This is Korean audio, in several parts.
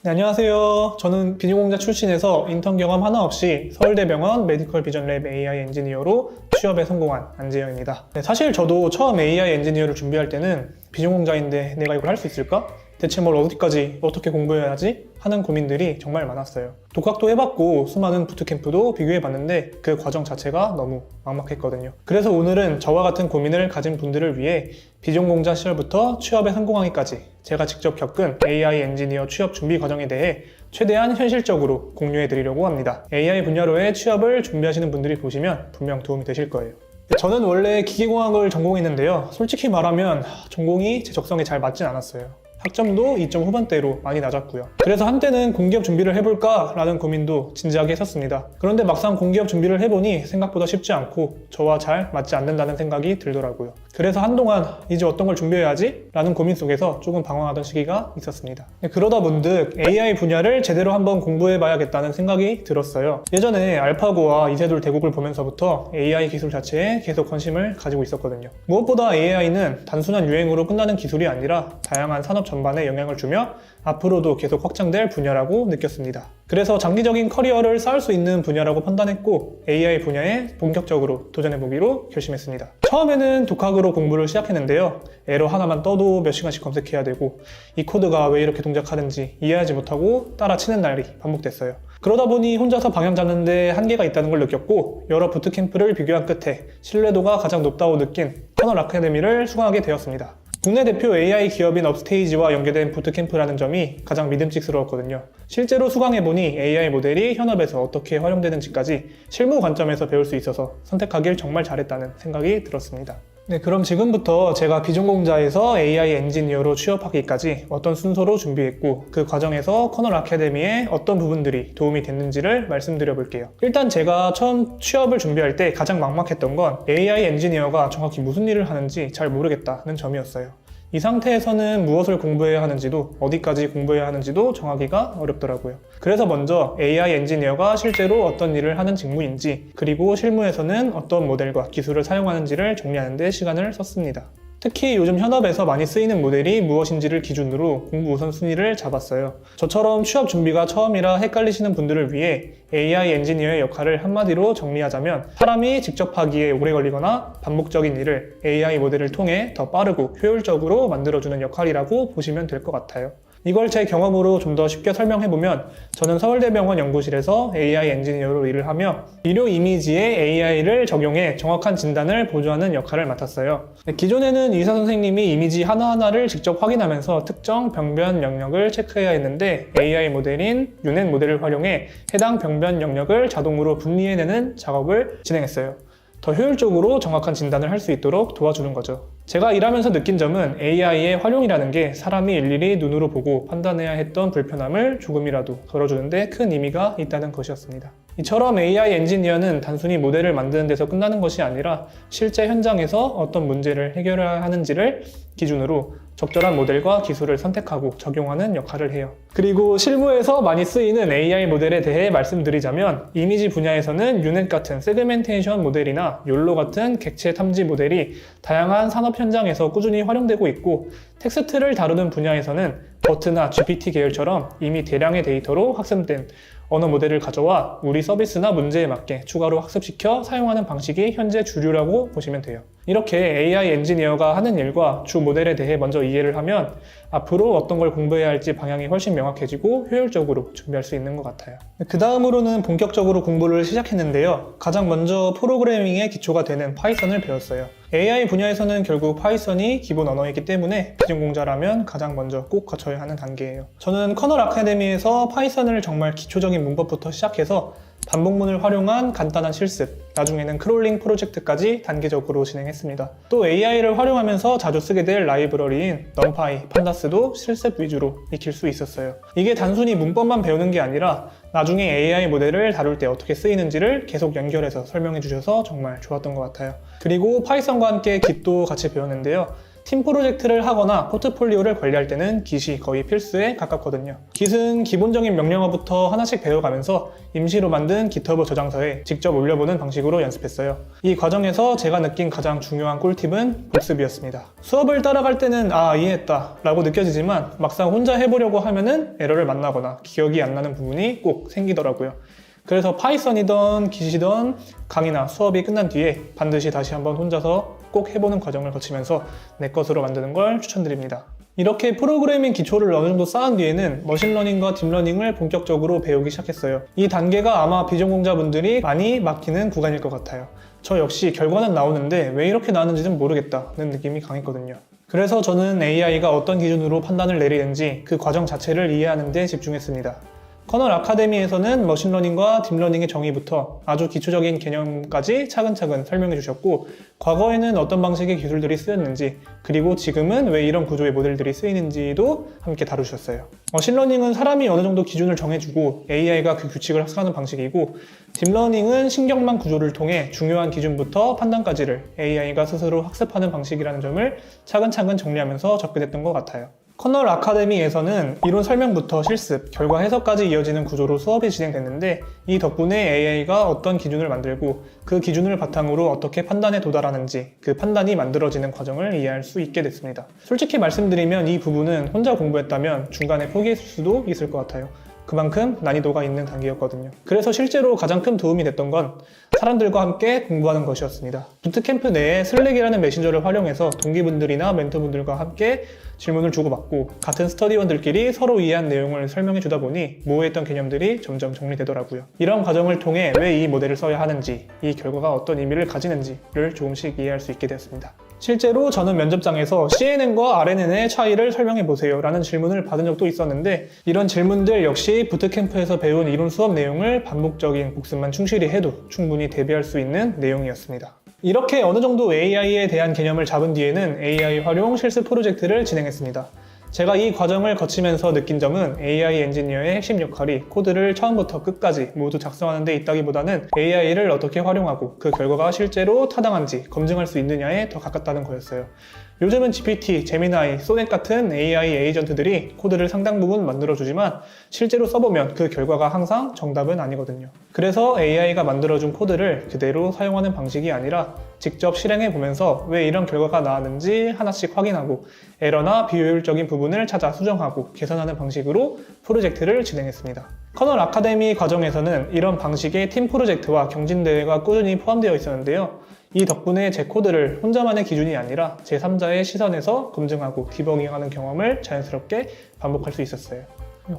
네, 안녕하세요. 저는 비전공자 출신에서 인턴 경험 하나 없이 서울대병원 메디컬 비전 랩 AI 엔지니어로 취업에 성공한 안재영입니다. 네, 사실 저도 처음 AI 엔지니어를 준비할 때는 비전공자인데 내가 이걸 할 수 있을까? 대체 뭘 어디까지 어떻게 공부해야 하지? 하는 고민들이 정말 많았어요. 독학도 해봤고 수많은 부트캠프도 비교해봤는데 그 과정 자체가 너무 막막했거든요. 그래서 오늘은 저와 같은 고민을 가진 분들을 위해 비전공자 시절부터 취업에 성공하기까지 제가 직접 겪은 AI 엔지니어 취업 준비 과정에 대해 최대한 현실적으로 공유해드리려고 합니다. AI 분야로의 취업을 준비하시는 분들이 보시면 분명 도움이 되실 거예요. 저는 원래 기계공학을 전공했는데요. 솔직히 말하면 전공이 제 적성에 잘 맞진 않았어요. 학점도 2점 후반대로 많이 낮았고요. 그래서 한때는 공기업 준비를 해볼까 라는 고민도 진지하게 했었습니다. 그런데 막상 공기업 준비를 해보니 생각보다 쉽지 않고 저와 잘 맞지 않는다는 생각이 들더라고요. 그래서 한동안 이제 어떤 걸 준비해야지? 라는 고민 속에서 조금 방황하던 시기가 있었습니다. 그러다 문득 AI 분야를 제대로 한번 공부해봐야겠다는 생각이 들었어요. 예전에 알파고와 이세돌 대국을 보면서부터 AI 기술 자체에 계속 관심을 가지고 있었거든요. 무엇보다 AI는 단순한 유행으로 끝나는 기술이 아니라 다양한 산업 전반에 영향을 주며 앞으로도 계속 확장될 분야라고 느꼈습니다. 그래서 장기적인 커리어를 쌓을 수 있는 분야라고 판단했고 AI 분야에 본격적으로 도전해보기로 결심했습니다. 처음에는 독학으로 공부를 시작했는데요. 에러 하나만 떠도 몇 시간씩 검색해야 되고 이 코드가 왜 이렇게 동작하는지 이해하지 못하고 따라치는 날이 반복됐어요. 그러다 보니 혼자서 방향 잡는데 한계가 있다는 걸 느꼈고 여러 부트캠프를 비교한 끝에 신뢰도가 가장 높다고 느낀 커널 아카데미를 수강하게 되었습니다. 국내 대표 AI 기업인 업스테이지와 연계된 부트캠프라는 점이 가장 믿음직스러웠거든요. 실제로 수강해보니 AI 모델이 현업에서 어떻게 활용되는지까지 실무 관점에서 배울 수 있어서 선택하길 정말 잘했다는 생각이 들었습니다. 네, 그럼 지금부터 제가 비전공자에서 AI 엔지니어로 취업하기까지 어떤 순서로 준비했고 그 과정에서 커널 아카데미에 어떤 부분들이 도움이 됐는지를 말씀드려 볼게요. 일단 제가 처음 취업을 준비할 때 가장 막막했던 건 AI 엔지니어가 정확히 무슨 일을 하는지 잘 모르겠다는 점이었어요. 이 상태에서는 무엇을 공부해야 하는지도 어디까지 공부해야 하는지도 정하기가 어렵더라고요. 그래서 먼저 AI 엔지니어가 실제로 어떤 일을 하는 직무인지 그리고 실무에서는 어떤 모델과 기술을 사용하는지를 정리하는 데 시간을 썼습니다. 특히 요즘 현업에서 많이 쓰이는 모델이 무엇인지를 기준으로 공부 우선순위를 잡았어요. 저처럼 취업 준비가 처음이라 헷갈리시는 분들을 위해 AI 엔지니어의 역할을 한마디로 정리하자면 사람이 직접 하기에 오래 걸리거나 반복적인 일을 AI 모델을 통해 더 빠르고 효율적으로 만들어주는 역할이라고 보시면 될 것 같아요. 이걸 제 경험으로 좀 더 쉽게 설명해보면 저는 서울대병원 연구실에서 AI 엔지니어로 일을 하며 의료 이미지에 AI를 적용해 정확한 진단을 보조하는 역할을 맡았어요. 기존에는 의사 선생님이 이미지 하나하나를 직접 확인하면서 특정 병변 영역을 체크해야 했는데 AI 모델인 유넷 모델을 활용해 해당 병변 영역을 자동으로 분리해내는 작업을 진행했어요. 더 효율적으로 정확한 진단을 할 수 있도록 도와주는 거죠. 제가 일하면서 느낀 점은 AI의 활용이라는 게 사람이 일일이 눈으로 보고 판단해야 했던 불편함을 조금이라도 덜어주는데 큰 의미가 있다는 것이었습니다. 이처럼 AI 엔지니어는 단순히 모델을 만드는 데서 끝나는 것이 아니라 실제 현장에서 어떤 문제를 해결해야 하는지를 기준으로 적절한 모델과 기술을 선택하고 적용하는 역할을 해요. 그리고 실무에서 많이 쓰이는 AI 모델에 대해 말씀드리자면 이미지 분야에서는 유넷 같은 세그멘테이션 모델이나 욜로 같은 객체 탐지 모델이 다양한 산업 현장에서 꾸준히 활용되고 있고 텍스트를 다루는 분야에서는 버트나 GPT 계열처럼 이미 대량의 데이터로 학습된 언어 모델을 가져와 우리 서비스나 문제에 맞게 추가로 학습시켜 사용하는 방식이 현재 주류라고 보시면 돼요. 이렇게 AI 엔지니어가 하는 일과 주 모델에 대해 먼저 이해를 하면 앞으로 어떤 걸 공부해야 할지 방향이 훨씬 명확해지고 효율적으로 준비할 수 있는 것 같아요. 그 다음으로는 본격적으로 공부를 시작했는데요. 가장 먼저 프로그래밍의 기초가 되는 파이썬을 배웠어요. AI 분야에서는 결국 파이썬이 기본 언어이기 때문에 비전공자라면 가장 먼저 꼭 거쳐야 하는 단계예요. 저는 커널 아카데미에서 파이썬을 정말 기초적인 문법부터 시작해서 반복문을 활용한 간단한 실습, 나중에는 크롤링 프로젝트까지 단계적으로 진행했습니다. 또 AI를 활용하면서 자주 쓰게 될 라이브러리인 넘파이, 판다스도 실습 위주로 익힐 수 있었어요. 이게 단순히 문법만 배우는 게 아니라 나중에 AI 모델을 다룰 때 어떻게 쓰이는지를 계속 연결해서 설명해 주셔서 정말 좋았던 것 같아요. 그리고 파이썬과 함께 깃도 같이 배웠는데요. 팀 프로젝트를 하거나 포트폴리오를 관리할 때는 Git이 거의 필수에 가깝거든요. Git은 기본적인 명령어부터 하나씩 배워가면서 임시로 만든 GitHub 저장서에 직접 올려보는 방식으로 연습했어요. 이 과정에서 제가 느낀 가장 중요한 꿀팁은 복습이었습니다. 수업을 따라갈 때는 이해했다 라고 느껴지지만 막상 혼자 해보려고 하면은 에러를 만나거나 기억이 안 나는 부분이 꼭 생기더라고요. 그래서 파이썬이든 Git이든 강의나 수업이 끝난 뒤에 반드시 다시 한번 혼자서 꼭 해보는 과정을 거치면서 내 것으로 만드는 걸 추천드립니다. 이렇게 프로그래밍 기초를 어느 정도 쌓은 뒤에는 머신러닝과 딥러닝을 본격적으로 배우기 시작했어요. 이 단계가 아마 비전공자분들이 많이 막히는 구간일 것 같아요. 저 역시 결과는 나오는데 왜 이렇게 나왔는지는 모르겠다는 느낌이 강했거든요. 그래서 저는 AI가 어떤 기준으로 판단을 내리는지 그 과정 자체를 이해하는 데 집중했습니다. 커널 아카데미에서는 머신러닝과 딥러닝의 정의부터 아주 기초적인 개념까지 차근차근 설명해 주셨고, 과거에는 어떤 방식의 기술들이 쓰였는지, 그리고 지금은 왜 이런 구조의 모델들이 쓰이는지도 함께 다루셨어요. 머신러닝은 사람이 어느 정도 기준을 정해주고 AI가 그 규칙을 학습하는 방식이고, 딥러닝은 신경망 구조를 통해 중요한 기준부터 판단까지를 AI가 스스로 학습하는 방식이라는 점을 차근차근 정리하면서 접근했던 것 같아요. 커널 아카데미에서는 이론 설명부터 실습, 결과 해석까지 이어지는 구조로 수업이 진행됐는데, 이 덕분에 AI가 어떤 기준을 만들고 그 기준을 바탕으로 어떻게 판단에 도달하는지, 그 판단이 만들어지는 과정을 이해할 수 있게 됐습니다. 솔직히 말씀드리면 이 부분은 혼자 공부했다면 중간에 포기했을 수도 있을 것 같아요. 그만큼 난이도가 있는 단계였거든요. 그래서 실제로 가장 큰 도움이 됐던 건 사람들과 함께 공부하는 것이었습니다. 부트캠프 내에 슬랙이라는 메신저를 활용해서 동기분들이나 멘토분들과 함께 질문을 주고받고 같은 스터디원들끼리 서로 이해한 내용을 설명해 주다 보니 모호했던 개념들이 점점 정리되더라고요. 이런 과정을 통해 왜 이 모델을 써야 하는지, 이 결과가 어떤 의미를 가지는지를 조금씩 이해할 수 있게 되었습니다. 실제로 저는 면접장에서 CNN과 RNN의 차이를 설명해 보세요 라는 질문을 받은 적도 있었는데, 이런 질문들 역시 부트캠프에서 배운 이론 수업 내용을 반복적인 복습만 충실히 해도 충분히 대비할 수 있는 내용이었습니다. 이렇게 어느 정도 AI에 대한 개념을 잡은 뒤에는 AI 활용 실습 프로젝트를 진행했습니다. 제가 이 과정을 거치면서 느낀 점은 AI 엔지니어의 핵심 역할이 코드를 처음부터 끝까지 모두 작성하는 데 있다기보다는 AI를 어떻게 활용하고 그 결과가 실제로 타당한지 검증할 수 있느냐에 더 가깝다는 거였어요. 요즘은 GPT, 제미나이, 소넷 같은 AI 에이전트들이 코드를 상당 부분 만들어주지만 실제로 써보면 그 결과가 항상 정답은 아니거든요. 그래서 AI가 만들어준 코드를 그대로 사용하는 방식이 아니라 직접 실행해보면서 왜 이런 결과가 나왔는지 하나씩 확인하고 에러나 비효율적인 부분을 찾아 수정하고 개선하는 방식으로 프로젝트를 진행했습니다. 커널 아카데미 과정에서는 이런 방식의 팀 프로젝트와 경진대회가 꾸준히 포함되어 있었는데요. 이 덕분에 제 코드를 혼자만의 기준이 아니라 제3자의 시선에서 검증하고 디버깅하는 경험을 자연스럽게 반복할 수 있었어요.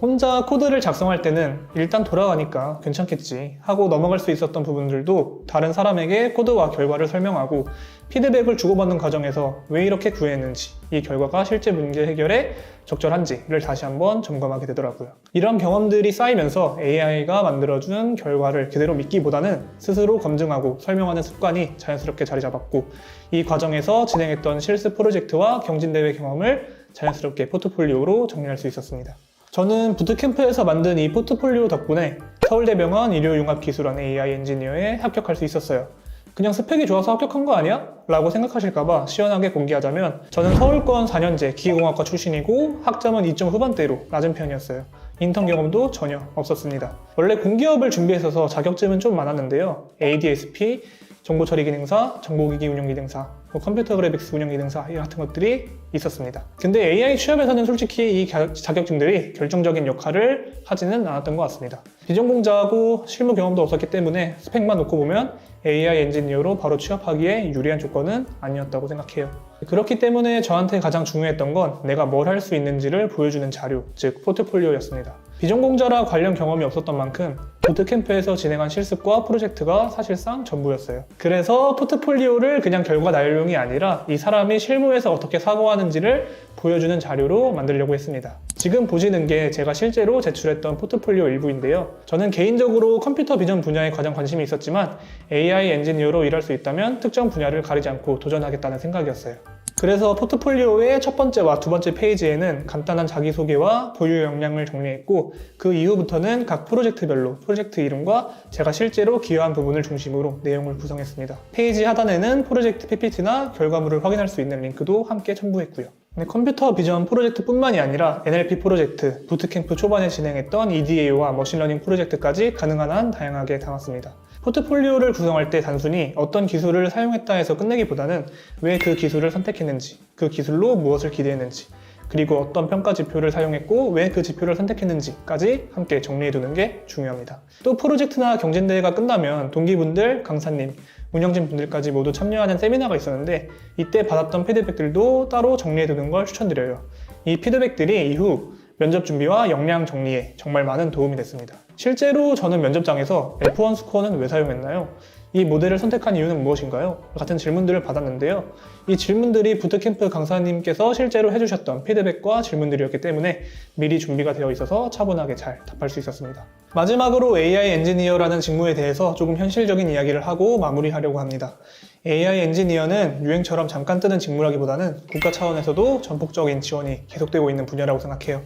혼자 코드를 작성할 때는 일단 돌아가니까 괜찮겠지 하고 넘어갈 수 있었던 부분들도 다른 사람에게 코드와 결과를 설명하고 피드백을 주고받는 과정에서 왜 이렇게 구했는지, 이 결과가 실제 문제 해결에 적절한지를 다시 한번 점검하게 되더라고요. 이런 경험들이 쌓이면서 AI가 만들어준 결과를 그대로 믿기보다는 스스로 검증하고 설명하는 습관이 자연스럽게 자리 잡았고, 이 과정에서 진행했던 실습 프로젝트와 경진대회 경험을 자연스럽게 포트폴리오로 정리할 수 있었습니다. 저는 부트캠프에서 만든 이 포트폴리오 덕분에 서울대병원 의료융합기술원 AI 엔지니어에 합격할 수 있었어요. 그냥 스펙이 좋아서 합격한 거 아니야? 라고 생각하실까봐 시원하게 공개하자면, 저는 서울권 4년제 기계공학과 출신이고 학점은 2점 후반대로 낮은 편이었어요. 인턴 경험도 전혀 없었습니다. 원래 공기업을 준비했어서 자격증은 좀 많았는데요. ADSP, 정보처리 기능사, 정보기기 운영 기능사, 컴퓨터 그래픽스 운영 기능사 같은 것들이 있었습니다. 근데 AI 취업에서는 솔직히 이 자격증들이 결정적인 역할을 하지는 않았던 것 같습니다. 비전공자하고 실무 경험도 없었기 때문에 스펙만 놓고 보면 AI 엔지니어로 바로 취업하기에 유리한 조건은 아니었다고 생각해요. 그렇기 때문에 저한테 가장 중요했던 건 내가 뭘 할 수 있는지를 보여주는 자료, 즉 포트폴리오였습니다. 비전공자라 관련 경험이 없었던 만큼 부트캠프에서 진행한 실습과 프로젝트가 사실상 전부였어요. 그래서 포트폴리오를 그냥 결과 나열용이 아니라 이 사람이 실무에서 어떻게 사고하는지를 보여주는 자료로 만들려고 했습니다. 지금 보시는 게 제가 실제로 제출했던 포트폴리오 일부인데요. 저는 개인적으로 컴퓨터 비전 분야에 가장 관심이 있었지만 AI 엔지니어로 일할 수 있다면 특정 분야를 가리지 않고 도전하겠다는 생각이었어요. 그래서 포트폴리오의 첫 번째와 두 번째 페이지에는 간단한 자기소개와 보유 역량을 정리했고 그 이후부터는 각 프로젝트별로 프로젝트 이름과 제가 실제로 기여한 부분을 중심으로 내용을 구성했습니다. 페이지 하단에는 프로젝트 PPT나 결과물을 확인할 수 있는 링크도 함께 첨부했고요. 컴퓨터 비전 프로젝트뿐만이 아니라 NLP 프로젝트, 부트캠프 초반에 진행했던 EDA와 머신러닝 프로젝트까지 가능한 한 다양하게 담았습니다. 포트폴리오를 구성할 때 단순히 어떤 기술을 사용했다 해서 끝내기보다는 왜 그 기술을 선택했는지, 그 기술로 무엇을 기대했는지, 그리고 어떤 평가 지표를 사용했고 왜 그 지표를 선택했는지까지 함께 정리해두는 게 중요합니다. 또 프로젝트나 경진대회가 끝나면 동기분들, 강사님, 운영진 분들까지 모두 참여하는 세미나가 있었는데 이때 받았던 피드백들도 따로 정리해두는 걸 추천드려요. 이 피드백들이 이후 면접 준비와 역량 정리에 정말 많은 도움이 됐습니다. 실제로 저는 면접장에서 F1 스코어는 왜 사용했나요? 이 모델을 선택한 이유는 무엇인가요? 같은 질문들을 받았는데요. 이 질문들이 부트캠프 강사님께서 실제로 해주셨던 피드백과 질문들이었기 때문에 미리 준비가 되어 있어서 차분하게 잘 답할 수 있었습니다. 마지막으로 AI 엔지니어라는 직무에 대해서 조금 현실적인 이야기를 하고 마무리하려고 합니다. AI 엔지니어는 유행처럼 잠깐 뜨는 직무라기보다는 국가 차원에서도 전폭적인 지원이 계속되고 있는 분야라고 생각해요.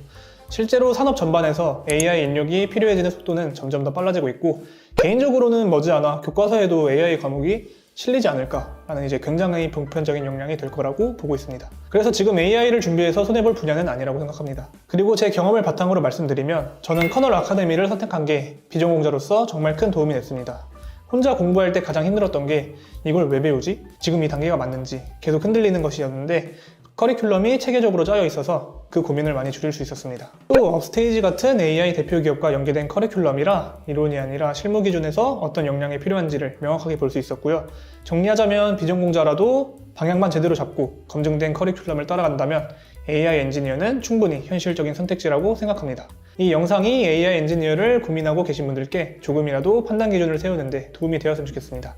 실제로 산업 전반에서 AI 인력이 필요해지는 속도는 점점 더 빨라지고 있고 개인적으로는 머지않아 교과서에도 AI 과목이 실리지 않을까라는 굉장히 보편적인 역량이 될 거라고 보고 있습니다. 그래서 지금 AI를 준비해서 손해볼 분야는 아니라고 생각합니다. 그리고 제 경험을 바탕으로 말씀드리면 저는 커널 아카데미를 선택한 게 비전공자로서 정말 큰 도움이 됐습니다. 혼자 공부할 때 가장 힘들었던 게 이걸 왜 배우지? 지금 이 단계가 맞는지 계속 흔들리는 것이었는데 커리큘럼이 체계적으로 짜여 있어서 그 고민을 많이 줄일 수 있었습니다. 또 업스테이지 같은 AI 대표 기업과 연계된 커리큘럼이라 이론이 아니라 실무 기준에서 어떤 역량이 필요한지를 명확하게 볼 수 있었고요. 정리하자면 비전공자라도 방향만 제대로 잡고 검증된 커리큘럼을 따라간다면 AI 엔지니어는 충분히 현실적인 선택지라고 생각합니다. 이 영상이 AI 엔지니어를 고민하고 계신 분들께 조금이라도 판단 기준을 세우는데 도움이 되었으면 좋겠습니다.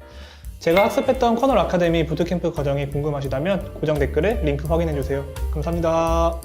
제가 학습했던 커널 아카데미 부트캠프 과정이 궁금하시다면 고정 댓글에 링크 확인해주세요. 감사합니다.